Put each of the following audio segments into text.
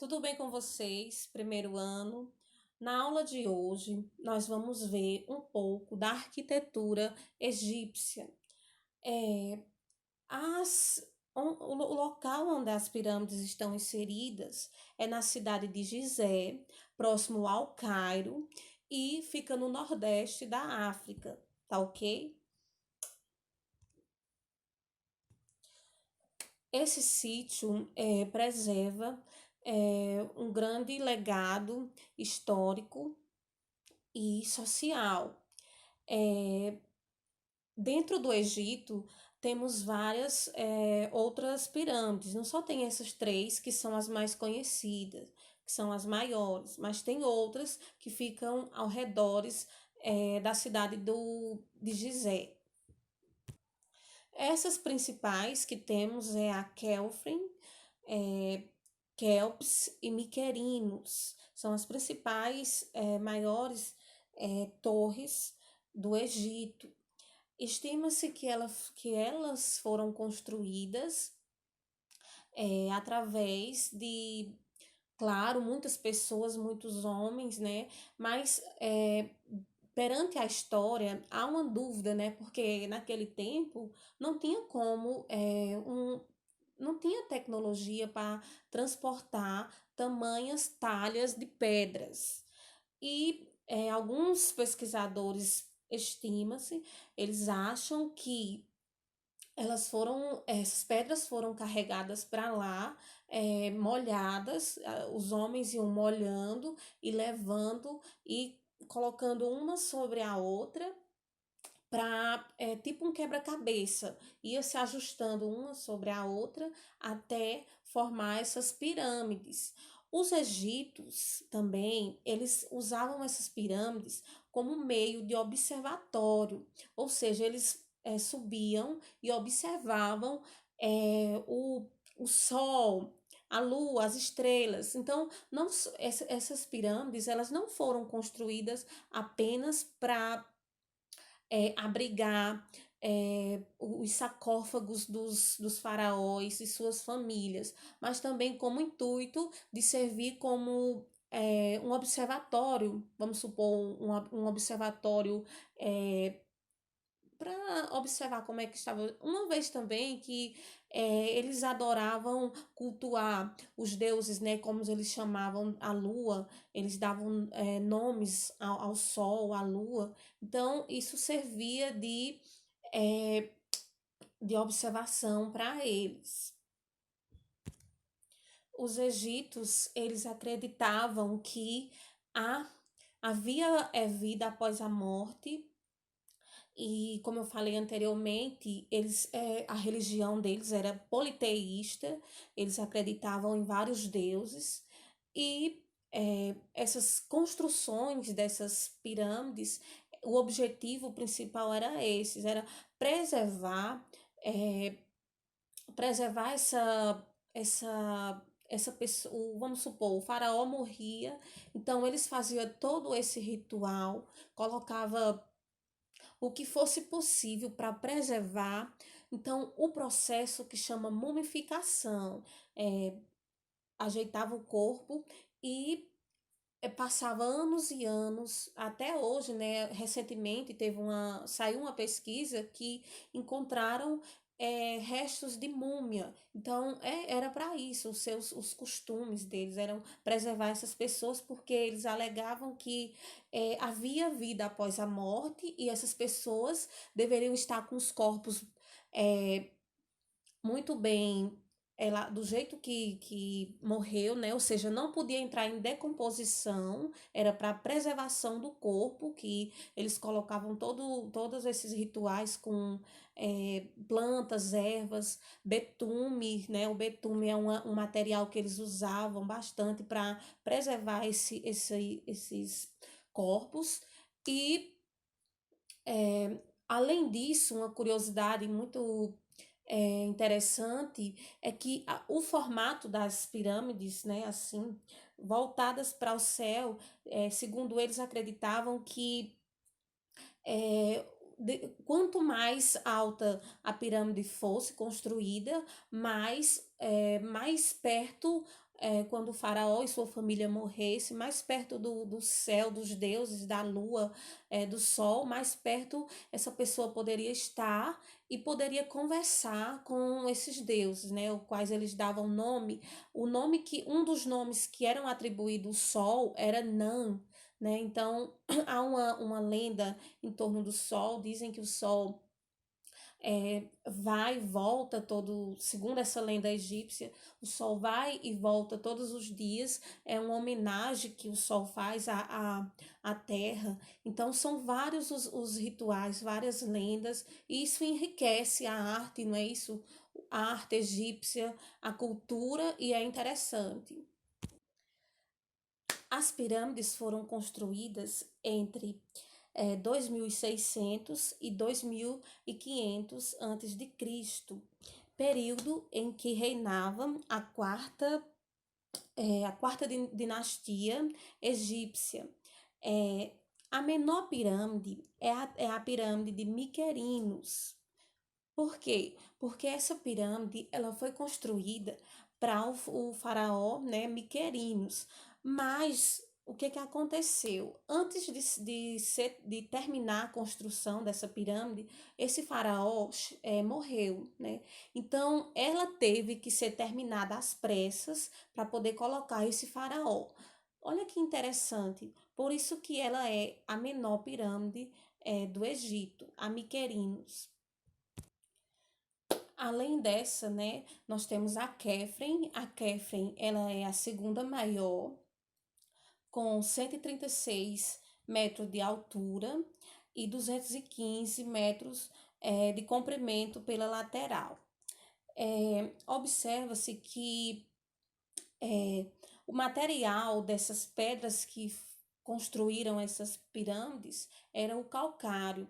Tudo bem com vocês? Primeiro ano. Na aula de hoje, nós vamos ver um pouco da arquitetura egípcia. É, o local onde as pirâmides estão inseridas é na cidade de Gizé, próximo ao Cairo, e fica no nordeste da África, tá ok? Esse sítio preserva um grande legado histórico e social. É, Dentro do Egito, temos várias outras pirâmides. Não só tem essas três que são as mais conhecidas, que são as maiores, mas tem outras que ficam ao redores da cidade de Gizé. Essas principais que temos é a Kelfrin, é, Kelps e Miquerinos. São as principais maiores torres do Egito. Estima-se que elas foram construídas através de, claro, muitas pessoas, muitos homens, né? Mas perante a história há uma dúvida, né? Porque naquele tempo não tinha como não tinha tecnologia para transportar tamanhas talhas de pedras. E alguns pesquisadores estima-se, eles acham que essas pedras foram carregadas para lá, molhadas, os homens iam molhando e levando e colocando uma sobre a outra para tipo um quebra-cabeça, ia se ajustando uma sobre a outra até formar essas pirâmides. Os egípcios também, eles usavam essas pirâmides como meio de observatório, ou seja, eles subiam e observavam o sol, a lua, as estrelas. Então, não, essas pirâmides, elas não foram construídas apenas para abrigar os sarcófagos dos faraós e suas famílias, mas também como intuito de servir como um observatório, vamos supor, um observatório para observar como é que estava. Uma vez também que eles adoravam cultuar os deuses, né? Como eles chamavam a lua, eles davam nomes ao sol, à lua. Então, isso servia eh, de observação para eles. Os egípcios, eles acreditavam que há, havia vida após a morte. E como eu falei anteriormente, a religião deles era politeísta, eles acreditavam em vários deuses, e essas construções dessas pirâmides, o objetivo principal era esse, era preservar, é, preservar essa pessoa, vamos supor, o faraó morria, então eles faziam todo esse ritual, colocava o que fosse possível para preservar. Então, o processo que chama mumificação, é, ajeitava o corpo e passava anos e anos, até hoje, né? Recentemente saiu uma pesquisa que encontraram restos de múmia. Então, era para isso, os costumes deles eram preservar essas pessoas, porque eles alegavam que havia vida após a morte e essas pessoas deveriam estar com os corpos é, muito bem ela do jeito que morreu, né? Ou seja, não podia entrar em decomposição, era para preservação do corpo, que eles colocavam todos esses rituais com plantas, ervas, betume, né? O betume é um material que eles usavam bastante para preservar esses corpos. E além disso, uma curiosidade muito interessante é que o formato das pirâmides, né, assim, voltadas para o céu, segundo eles acreditavam que é, quanto mais alta a pirâmide fosse construída, mais perto quando o faraó e sua família morresse, mais perto do céu, dos deuses, da lua, do sol, mais perto essa pessoa poderia estar e poderia conversar com esses deuses, né, os quais eles davam nome. O nome que um dos nomes que eram atribuídos ao sol era Nan, né? Então há uma lenda em torno do sol, dizem que o sol vai e volta todo, segundo essa lenda egípcia, o sol vai e volta todos os dias, é uma homenagem que o sol faz à terra. Então são vários os rituais, várias lendas, e isso enriquece a arte, não é isso? A arte egípcia, a cultura, e é interessante. As pirâmides foram construídas entre 2600 e 2500 a.C., período em que reinava a quarta dinastia egípcia. É, a menor pirâmide é a pirâmide de Miquerinos. Por quê? Porque essa pirâmide ela foi construída para o faraó, né, Miquerinos. Mas o que aconteceu? Antes de terminar a construção dessa pirâmide, esse faraó morreu, né? Então ela teve que ser terminada às pressas para poder colocar esse faraó. Olha que interessante. Por isso que ela é a menor pirâmide do Egito, a Miquerinos. Além dessa, né, nós temos a Kefren. A Kefren, ela é a segunda maior, com 136 metros de altura e 215 metros de comprimento pela lateral. Observa-se que é, o material dessas pedras que construíram essas pirâmides era o calcário.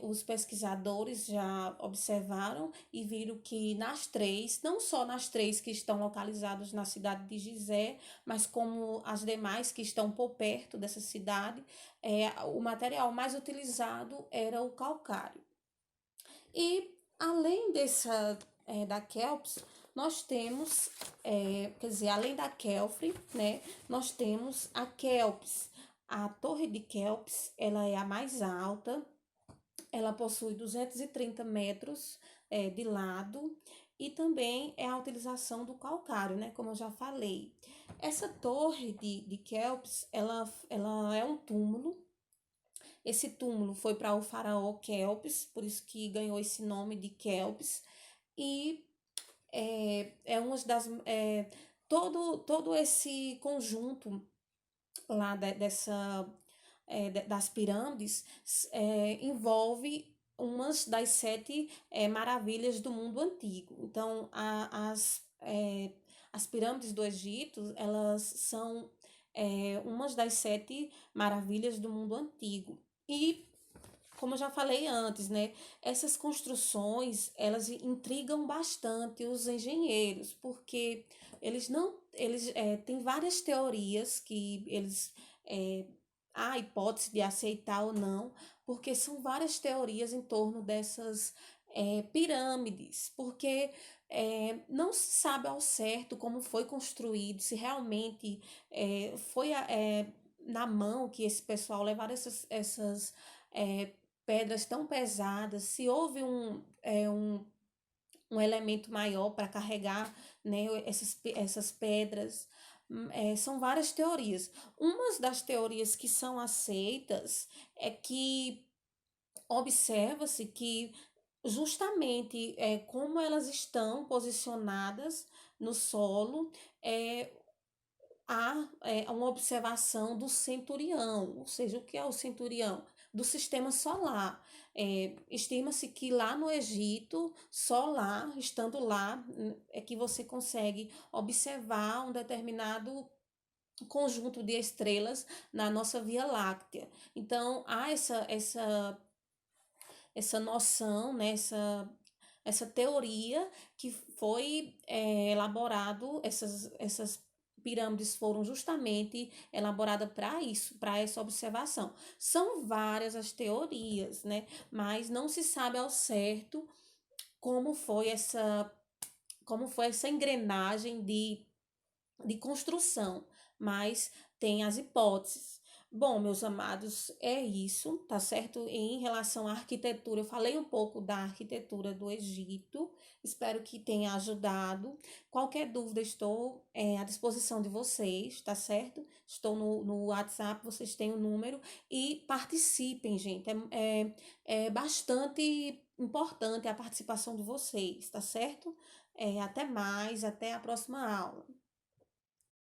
Os pesquisadores já observaram e viram que nas três, não só nas três que estão localizadas na cidade de Gizé, mas como as demais que estão por perto dessa cidade, o material mais utilizado era o calcário. E além da Kelps, nós temos, quer dizer, além da Kelfre, né, nós temos a Kelps. A Torre de Kelps, ela é a mais alta, ela possui 230 metros de lado e também é a utilização do calcário, né, como eu já falei. Essa torre de Kelps, ela é um túmulo. Esse túmulo foi para o faraó Kelps, por isso que ganhou esse nome de Kelps. E uma todo esse conjunto lá das pirâmides envolve umas das sete maravilhas do mundo antigo. Então, as pirâmides do Egito, elas são umas das sete maravilhas do mundo antigo. E como eu já falei antes, né? Essas construções, elas intrigam bastante os engenheiros, porque eles têm várias teorias que eles há a hipótese de aceitar ou não, porque são várias teorias em torno dessas pirâmides, porque não se sabe ao certo como foi construído, se realmente foi na mão que esse pessoal levaram essas é, pedras tão pesadas, se houve um elemento maior para carregar, né, essas pedras. São várias teorias. Uma das teorias que são aceitas é que observa-se que justamente como elas estão posicionadas no solo, é, há uma observação do centurião, ou seja, o que é o centurião? Do sistema solar. Estima-se que lá no Egito, só lá, estando lá, é que você consegue observar um determinado conjunto de estrelas na nossa Via Láctea. Então, há essa noção, né, essa teoria que foi elaborado, essas pirâmides foram justamente elaboradas para isso, para essa observação. São várias as teorias, né? Mas não se sabe ao certo como foi essa engrenagem de construção, mas tem as hipóteses. Bom, meus amados, é isso, tá certo? Em relação à arquitetura, eu falei um pouco da arquitetura do Egito, espero que tenha ajudado. Qualquer dúvida, estou à disposição de vocês, tá certo? Estou no WhatsApp, vocês têm o número e participem, gente. É bastante importante a participação de vocês, tá certo? Até mais, até a próxima aula.